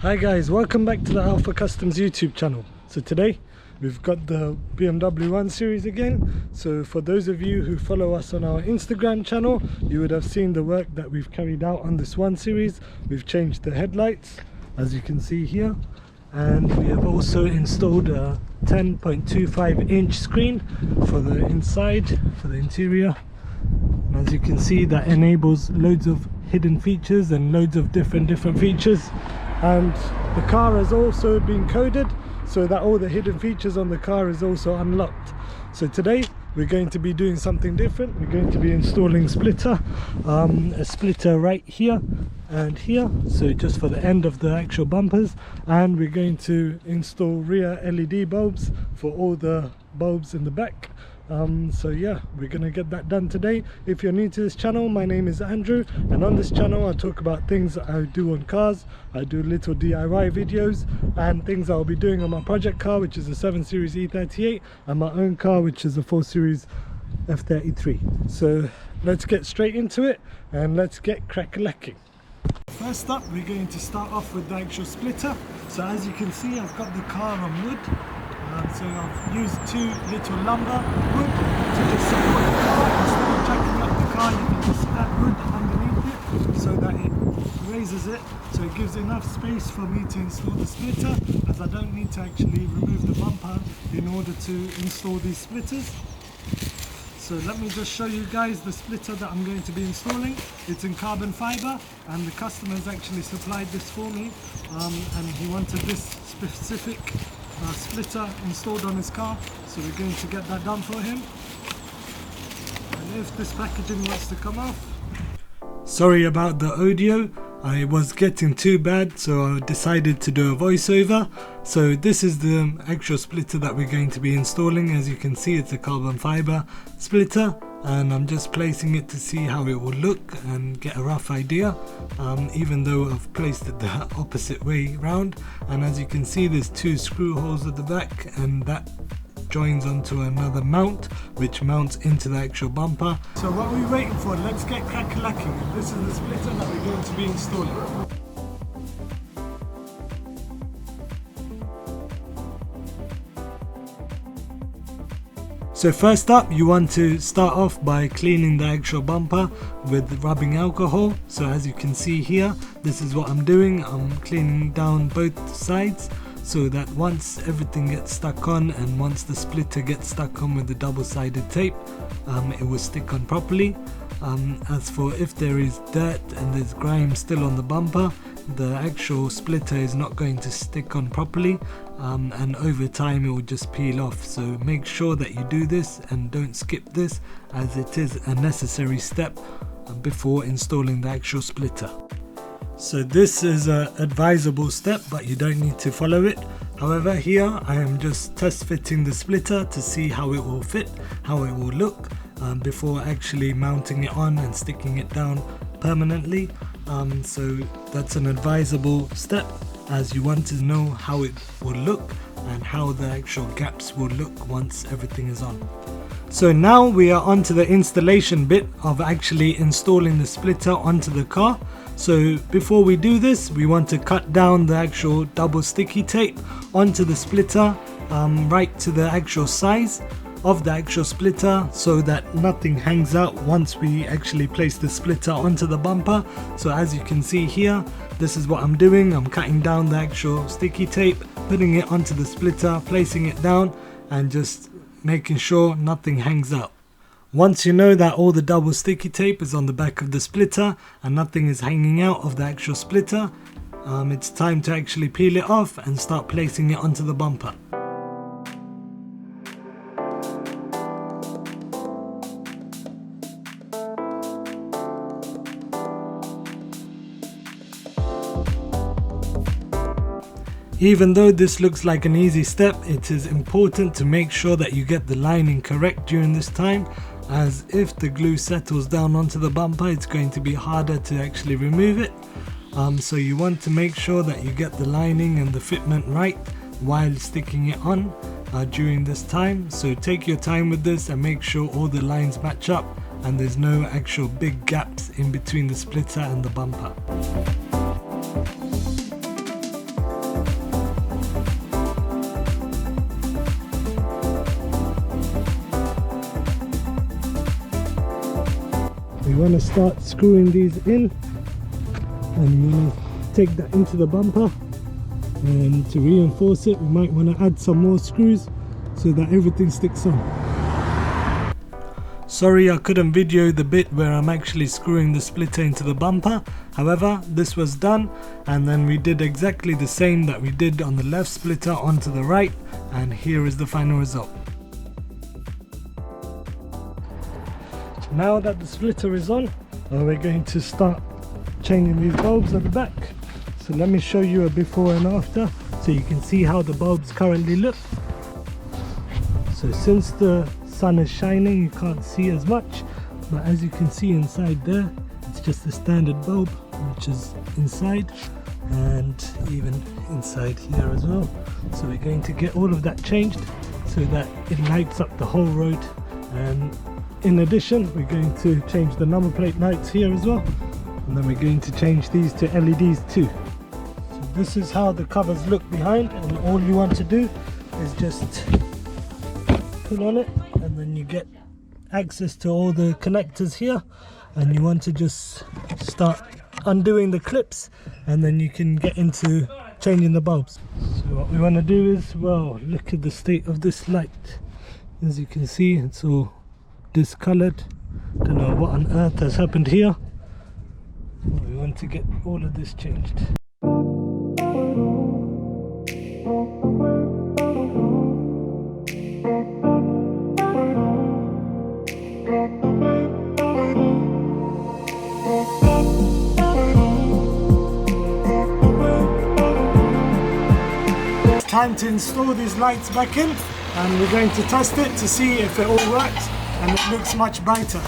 Hi guys, welcome back to the Alpha Customs YouTube channel. So today we've got the BMW 1 Series again. So for those of you who follow us on our Instagram channel, you would have seen the work that we've carried out on this 1 Series. We've changed the headlights, as you can see here, and we have also installed a 10.25 inch screen for the inside, for the interior. And as you can see, that enables loads of hidden features and loads of different features. And the car has also been coded so that all the hidden features on the car is also unlocked. So today we're going to be doing something different. We're going to be installing a splitter right here and here, so just for the end of the actual bumpers, and we're going to install rear LED bulbs for all the bulbs in the back. So yeah, we're gonna get that done today. If you're new to this channel, my name is Andrew, and on this channel I talk about things that I do on cars. I do little DIY videos and things I'll be doing on my project car, which is a 7 Series E38, and my own car, which is a 4 Series F33. So let's get straight into it and let's get crack-a-lacking. First up, we're going to start off with the actual splitter. So as you can see, I've got the car on wood. So I've used two little lumber wood to just support the car. Instead of jacking up the car, you can just add wood underneath it so that it raises it. So it gives enough space for me to install the splitter, as I don't need to actually remove the bumper in order to install these splitters. So let me just show you guys the splitter that I'm going to be installing. It's in carbon fiber, and the customer has actually supplied this for me, and he wanted this specific splitter installed on his car, so we're going to get that done for him. And if this packaging wants to come off, sorry about the audio, I was getting too bad, so I decided to do a voiceover. So this is the actual splitter that we're going to be installing. As you can see, it's a carbon fiber splitter, and I'm just placing it to see how it will look and get a rough idea, even though I've placed it the opposite way round. And as you can see, there's two screw holes at the back, and that joins onto another mount which mounts into the actual bumper. So what are we waiting for? Let's get crack-a-lacking. This is the splitter that we're going to be installing. So first up, you want to start off by cleaning the actual bumper with rubbing alcohol. So as you can see here, this is what I'm doing. I'm cleaning down both sides, so that once everything gets stuck on, and once the splitter gets stuck on with the double-sided tape, it will stick on properly. As for if there is dirt and there's grime still on the bumper, the actual splitter is not going to stick on properly, and over time it will just peel off. So make sure that you do this and don't skip this, as it is a necessary step before installing the actual splitter. So this is an advisable step, but you don't need to follow it. However, here I am just test fitting the splitter to see how it will fit, how it will look, before actually mounting it on and sticking it down permanently. So that's an advisable step, as you want to know how it will look and how the actual gaps will look once everything is on. So now we are on to the installation bit of actually installing the splitter onto the car. So before we do this, we want to cut down the actual double sticky tape onto the splitter, right to the actual size of the actual splitter, so that nothing hangs out once we actually place the splitter onto the bumper. So as you can see here, this is what I'm doing. I'm cutting down the actual sticky tape, putting it onto the splitter, placing it down, and just making sure nothing hangs out. Once you know that all the double sticky tape is on the back of the splitter and nothing is hanging out of the actual splitter, it's time to actually peel it off and start placing it onto the bumper. Even though this looks like an easy step, it is important to make sure that you get the lining correct during this time, as if the glue settles down onto the bumper, it's going to be harder to actually remove it. So you want to make sure that you get the lining and the fitment right while sticking it on during this time. So take your time with this and make sure all the lines match up and there's no actual big gaps in between the splitter and the bumper. we want to start screwing these in, and we want to take that into the bumper, and to reinforce it we might want to add some more screws so that everything sticks on. Sorry I couldn't video the bit where I'm actually screwing the splitter into the bumper, however this was done, and then we did exactly the same that we did on the left splitter onto the right, and here is the final result. Now that the splitter is on, we're going to start changing these bulbs at the back. So let me show you a before and after so you can see how the bulbs currently look. So since the sun is shining you can't see as much, but as you can see inside there, it's just a standard bulb which is inside, and even inside here as well. So we're going to get all of that changed so that it lights up the whole road, and in addition we're going to change the number plate lights here as well, and then we're going to change these to LEDs too. So this is how the covers look behind, and all you want to do is just pull on it, and then you get access to all the connectors here, and you want to just start undoing the clips, and then you can get into changing the bulbs. So what we want to do is, well, look at the state of this light. As you can see, it's all discolored. Don't know what on earth has happened here. We want to get all of this changed. Time to install these lights back in, and we're going to test it to see if it all works and it looks much brighter.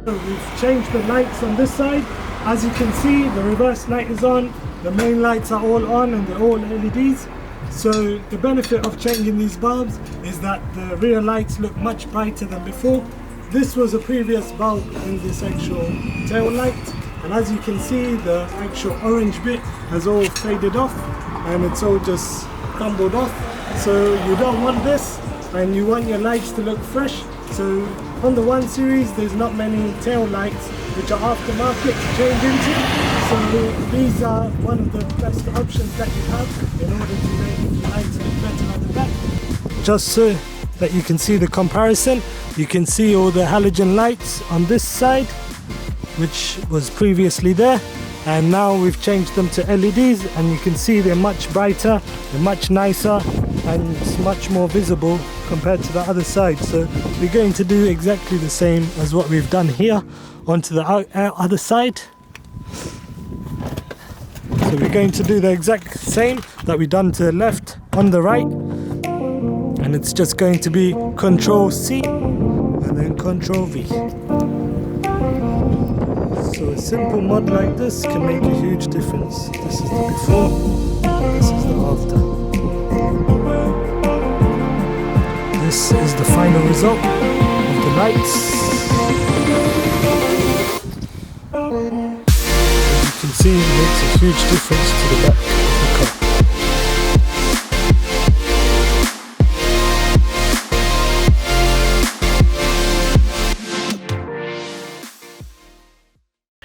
We've changed the lights on this side. As you can see, the reverse light is on, the main lights are all on, and they're all LEDs. So the benefit of changing these bulbs is that the rear lights look much brighter than before. This was a previous bulb in this actual tail light, and as you can see, the actual orange bit has all faded off and it's all just crumbled off. So you don't want this, and you want your lights to look fresh. So on the 1 Series there's not many tail lights which are aftermarket to change into, so these are one of the best options that you have in order to make your lights look better at the back. Just so that you can see the comparison, you can see all the halogen lights on this side which was previously there, and now we've changed them to LEDs, and you can see they're much brighter, they're much nicer, and it's much more visible compared to the other side. So we're going to do exactly the same as what we've done here onto the other side. So we're going to do the exact same that we've done to the left on the right, and it's just going to be Control C and then Control V. So a simple mod like this can make a huge difference. This is the before, and this is the after. This is the final result of the lights. As you can see, it makes a huge difference to the back of the car.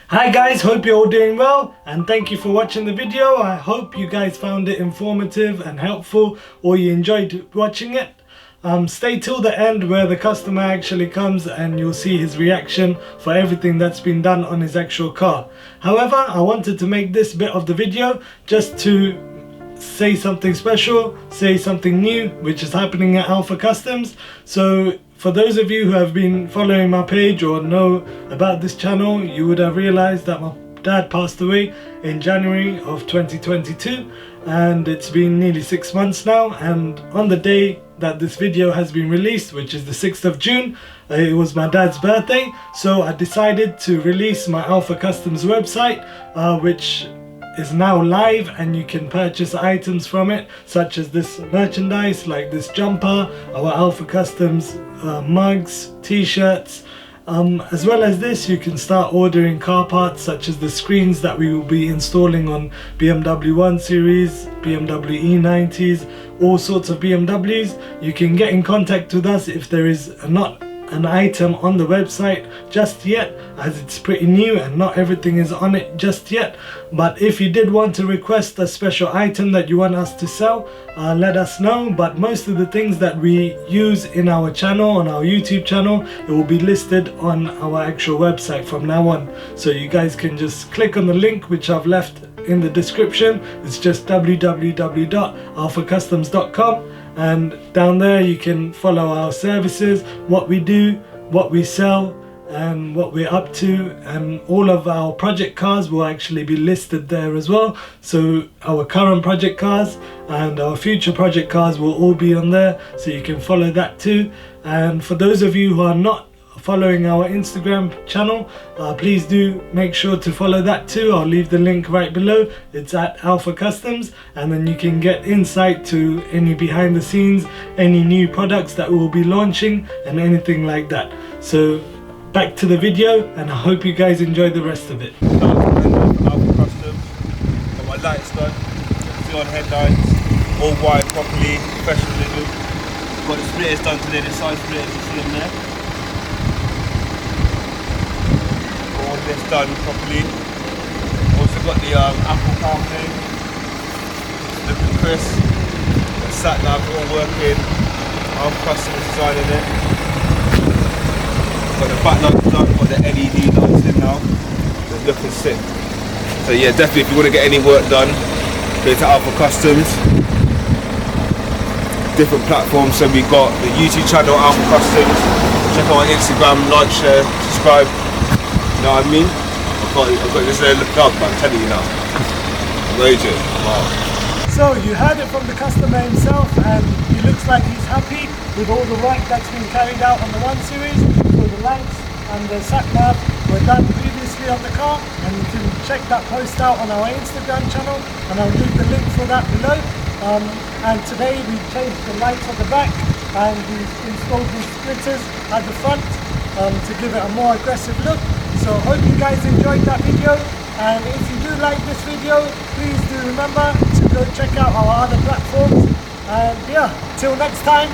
Hi guys, hope you're all doing well, and thank you for watching the video. I hope you guys found it informative and helpful, or you enjoyed watching it. Stay till the end where the customer actually comes and you'll see his reaction for everything that's been done on his actual car. However, I wanted to make this bit of the video just to say something special, say something new which is happening at Alpha Customs. So for those of you who have been following my page or know about this channel, you would have realized that my dad passed away in January of 2022, and it's been nearly 6 months now. And on the day that this video has been released, which is the 6th of June, it was my dad's birthday, so I decided to release my Alpha Customs website, which is now live, and you can purchase items from it, such as this merchandise like this jumper, our Alpha Customs mugs, t-shirts, as well as this. You can start ordering car parts such as the screens that we will be installing on BMW 1 Series, BMW E90s, all sorts of BMWs. You can get in contact with us if there is not an item on the website just yet, as it's pretty new and not everything is on it just yet. But if you did want to request a special item that you want us to sell, let us know. But most of the things that we use in our channel, on our YouTube channel, it will be listed on our actual website from now on, so you guys can just click on the link which I've left in the description. It's just www.alphacustoms.com, and down there you can follow our services, what we do, what we sell, and what we're up to, and all of our project cars will actually be listed there as well. So our current project cars and our future project cars will all be on there, so you can follow that too. And for those of you who are not following our Instagram channel, please do make sure to follow that too. I'll leave the link right below. It's at Alpha Customs, and then you can get insight to any behind the scenes, any new products that we'll be launching, and anything like that. So back to the video, and I hope you guys enjoy the rest of it. Alpha Customs, got my lights done, see on headlights, all wired properly, professionalism. Got the splitters done today, the side splitters, you see them there. All this done properly. Also got the Apple CarPlay, looking crisp. The sat nav all working. Alpha Customs designing it. Got the back lights done, got the LED lights in now. They're looking sick. So yeah, definitely if you want to get any work done, go to Alpha Customs. Different platforms, so we got the YouTube channel Alpha Customs. Check out our Instagram, like, share, subscribe. You know what I mean? I've got this little dog, but I'm telling you now. Raging. Wow. So you heard it from the customer himself, and he looks like he's happy with all the work that's been carried out on the 1 Series. So the lights and the sat nav were done previously on the car, and you can check that post out on our Instagram channel, and I'll leave the link for that below. And today we changed the lights at the back, and we installed these splitters at the front to give it a more aggressive look. So hope you guys enjoyed that video, and if you do like this video, please do remember to go check out our other platforms. And yeah, till next time.